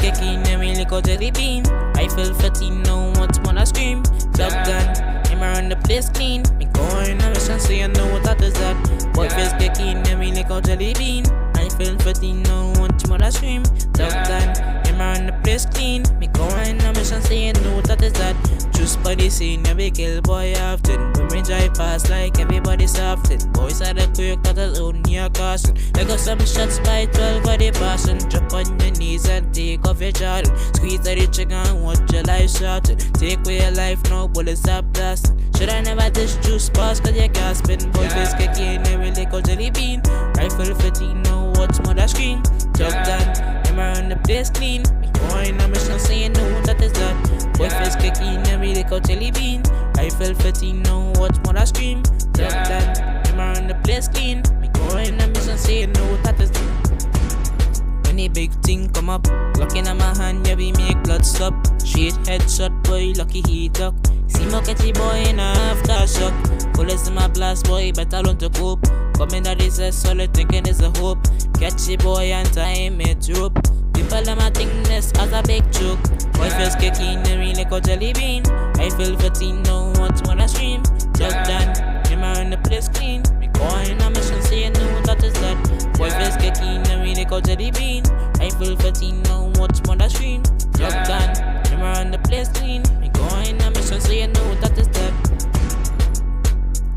kicking and we lick out jelly bean. I feel 14 now, what's more I scream. Job done, him around the place clean. Me going on a mission so you know what that is that. Boy feels kicking and we lick out jelly bean. I feel 14 now, what's more I scream. Job done, him around the place clean. Me going on a mission so you know what that is that. Just by the scene, every kill boy often. When we drive past like everybody's often. Boys are the quick that is only a caution. They got some shots by 12 for the passion. Drop on your knees and take off your Jordan. Squeeze at the trigger and watch your life shorten. Take away your life now, bullets stop blasting. Should I never dish juice pass cause you're gasping. Boy face kicking and we lick out jelly bean. Rifle 15 now, what's more that scream. Job done, him around the place clean. Me going on a mission so you know that is that. Boy face kicking and we lick out jelly bean. Rifle 15 now, what's more that scream. Job done, him around the place clean. Me going on a mission so you know that is that. When the big thing come up, looking at my hand, yeah, we make blood stop. Straight headshot, boy, lucky he duck. See my catchy boy in a aftershock. Bullets in my blast, boy, better learn to cope. Coming out this is solid, thinking it's a hope. Catchy boy and time it rope. People them a think this as a big joke. Boy feels kicking and we like a jelly bean. I feel 14 now, what's when I scream. Job done, him around the place clean. Me going on a mission so you know that is that. Boy feels kicking and we like a jelly bean. I feel 14 now, what's when I scream. Job done, him around the place clean. Me going on a mission so you know that is that.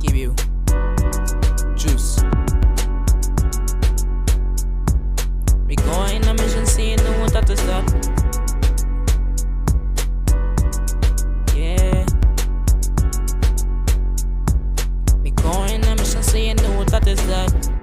Give you juice. Me going on a mission so you know that is that. Yeah. Me going on a mission so you know that is that.